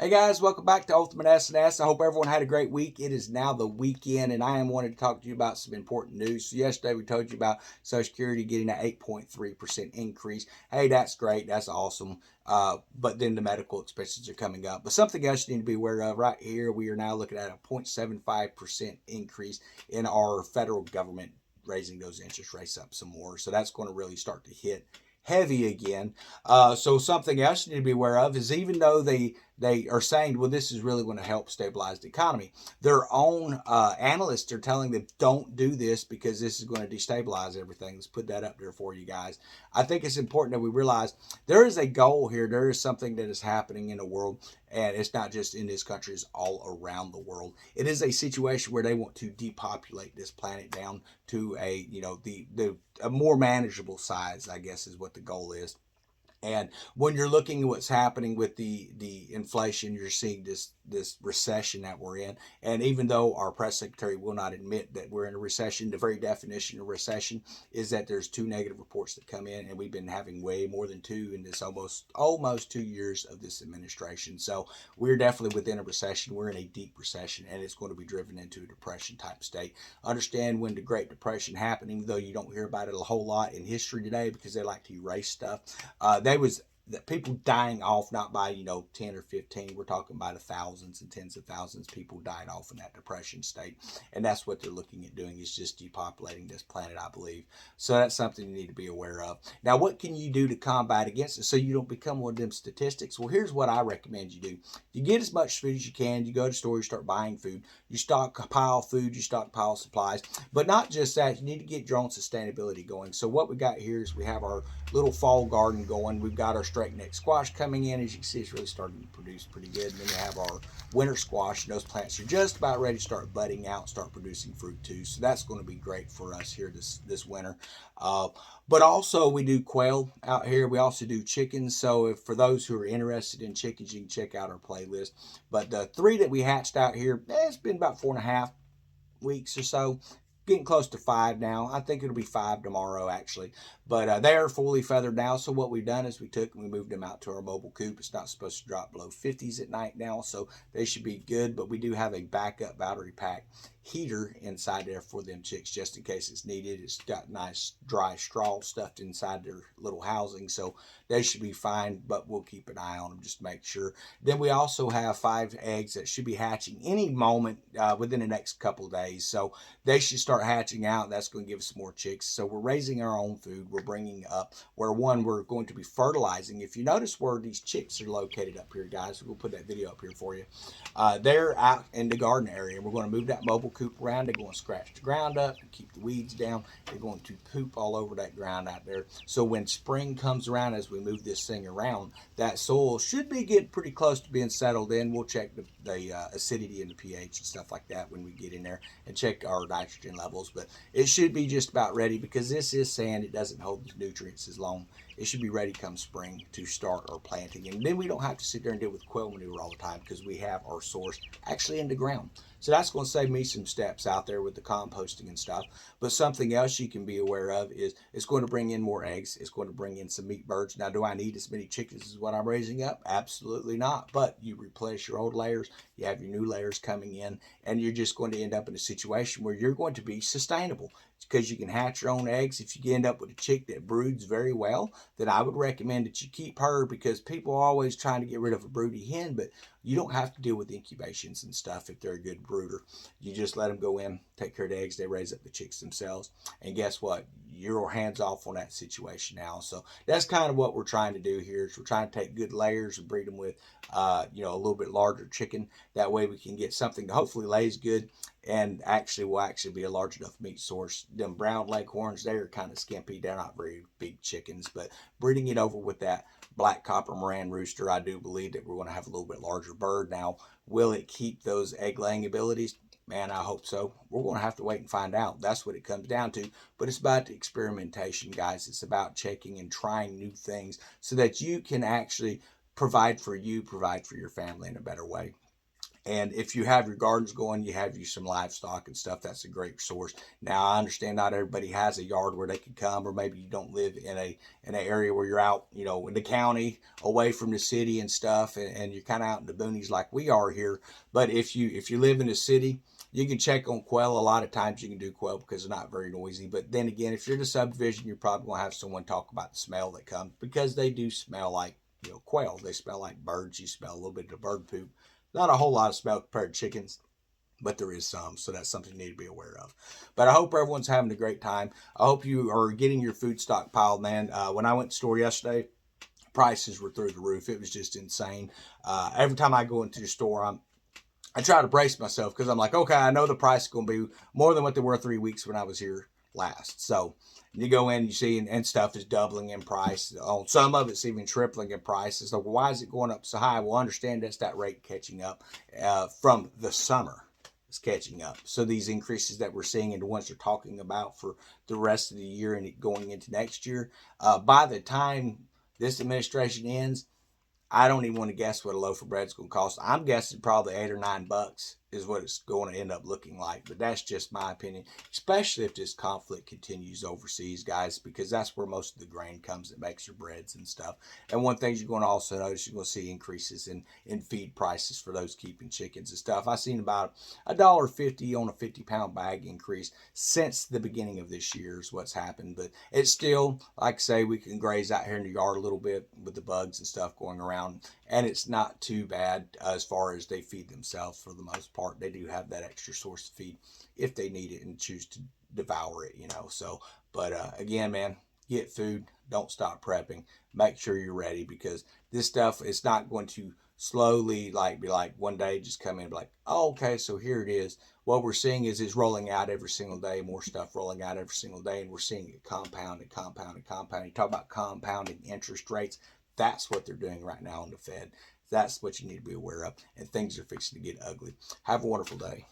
Hey guys, welcome back to Ultimate S&S. I hope everyone had a great week. It is now the weekend, and I am wanting to talk to you about some important news. So yesterday we told you about Social Security getting an 8.3% increase. Hey, that's great. That's awesome. But then the medical expenses are coming up. But something else you need to be aware of right here, we are now looking at a 0.75% increase in our federal government, raising those interest rates up some more. So that's going to really start to hit heavy again. So something else you need to be aware of is even though they are saying, well, this is really going to help stabilize the economy, their own analysts are telling them, don't do this because this is going to destabilize everything. Let's put that up there for you guys. I think it's important that we realize there is a goal here. There is something that is happening in the world, and it's not just in this country, it's all around the world. It is a situation where they want to depopulate this planet down to a, the a more manageable size, I guess is what the goal is. And when you're looking at what's happening with the inflation, you're seeing this recession that we're in. And even though our press secretary will not admit that we're in a recession, the very definition of recession is that there's two negative reports that come in, and we've been having way more than two in this almost 2 years of this administration. So we're definitely within a recession. We're in a deep recession, and it's going to be driven into a depression type state. Understand when the Great Depression happened, even though you don't hear about it a whole lot in history today because they like to erase stuff. They was that people dying off not by 10 or 15. We're talking about thousands and tens of thousands of people died off in that depression state, and that's what they're looking at doing, is just depopulating this planet, I believe. So that's something you need to be aware of. Now, what can you do to combat against it so you don't become one of them statistics? Well, here's what I recommend you do. You get as much food as you can. You go to the store, you start buying food, you stockpile food, you stockpile supplies. But not just that, you need to get your own sustainability going. So what we got here is we have our little fall garden going. We've got our straight neck squash coming in. As you can see, it's really starting to produce pretty good. And then we have our winter squash, and those plants are just about ready to start budding out, start producing fruit too. So that's going to be great for us here this winter. But also we do quail out here. We also do chickens. So if for those who are interested in chickens, you can check out our playlist. But the three that we hatched out here, it's been about 4.5 weeks or so, getting close to 5 now. I think it'll be 5 tomorrow, actually. But they are fully feathered now. So what we've done is we took and we moved them out to our mobile coop. It's not supposed to drop below 50s at night now, so they should be good. But we do have a backup battery pack heater inside there for them chicks just in case it's needed. It's got nice dry straw stuffed inside their little housing, so they should be fine. But we'll keep an eye on them just to make sure. Then we also have 5 eggs that should be hatching any moment within the next couple of days. So they should start hatching out. That's going to give us more chicks. So we're raising our own food. We're bringing up where we're going to be fertilizing. If you notice where these chicks are located up here, guys, we'll put that video up here for you. They're out in the garden area. We're going to move that mobile coop around. They're going to scratch the ground up and keep the weeds down. They're going to poop all over that ground out there. So when spring comes around, as we move this thing around, that soil should be getting pretty close to being settled in. We'll check the acidity and the pH and stuff like that when we get in there and check our nitrogen levels. But it should be just about ready because this is sand. It doesn't hold the nutrients as long. It should be ready come spring to start our planting. And then we don't have to sit there and deal with quail manure all the time because we have our source actually in the ground. So that's going to save me some steps out there with the composting and stuff. But something else you can be aware of is it's going to bring in more eggs. It's going to bring in some meat birds. Now, do I need as many chickens as what I'm raising up? Absolutely not. But you replace your old layers, you have your new layers coming in, and you're just going to end up in a situation where you're going to be sustainable because you can hatch your own eggs. If you end up with a chick that broods very well, then I would recommend that you keep her, because people are always trying to get rid of a broody hen, but you don't have to deal with incubations and stuff if they're a good brooder. You just let them go in, take care of the eggs, they raise up the chicks themselves, and guess what? You're hands off on that situation now. So that's kind of what we're trying to do here. Is we're trying to take good layers and breed them with, a little bit larger chicken. That way we can get something that hopefully lays good and actually will actually be a large enough meat source. Them brown leghorns, they're kind of skimpy. They're not very big chickens, but breeding it over with that black copper Moran rooster, I do believe that we're going to have a little bit larger bird. Now, will it keep those egg laying abilities? Man, I hope so. We're going to have to wait and find out. That's what it comes down to. But it's about the experimentation, guys. It's about checking and trying new things so that you can actually provide for you, provide for your family in a better way. And if you have your gardens going, you have you some livestock and stuff, that's a great source. Now I understand not everybody has a yard where they can come, or maybe you don't live in an area where you're out, in the county, away from the city and stuff, and you're kind of out in the boonies like we are here. But if you live in the city, you can check on quail. A lot of times you can do quail because they're not very noisy. But then again, if you're in a subdivision, you're probably going to have someone talk about the smell that comes, because they do smell like, quail. They smell like birds. You smell a little bit of bird poop. Not a whole lot of smell compared to chickens, but there is some. So that's something you need to be aware of. But I hope everyone's having a great time. I hope you are getting your food stockpiled, man. When I went to the store yesterday, prices were through the roof. It was just insane. Every time I go into the store, I try to brace myself, because I'm like, okay, I know the price is going to be more than what they were 3 weeks when I was here last. So you go in, you see, and stuff is doubling in price. On some of it's even tripling in price. So why is it going up so high? Well, understand that's that rate catching up from the summer. It's catching up. So these increases that we're seeing, and the ones they're talking about for the rest of the year and going into next year, by the time this administration ends, I don't even want to guess what a loaf of bread's going to cost. I'm guessing probably $8 or $9 is what it's going to end up looking like. But that's just my opinion, especially if this conflict continues overseas, guys, because that's where most of the grain comes that makes your breads and stuff. And one thing you're going to also notice, you're going to see increases in feed prices for those keeping chickens and stuff. I've seen about $1.50 on a 50-pound bag increase since the beginning of this year is what's happened. But it's still, like I say, we can graze out here in the yard a little bit with the bugs and stuff going around, and it's not too bad as far as they feed themselves for the most part. They do have that extra source of feed if they need it and choose to devour it, So, but again, man, get food. Don't stop prepping. Make sure you're ready, because this stuff is not going to slowly be like one day just come in and be like, oh, okay, so here it is. What we're seeing is it's rolling out every single day, more stuff rolling out every single day, and we're seeing it compound and compound and compound. You talk about compounding interest rates. That's what they're doing right now on the Fed. That's what you need to be aware of, and things are fixing to get ugly. Have a wonderful day.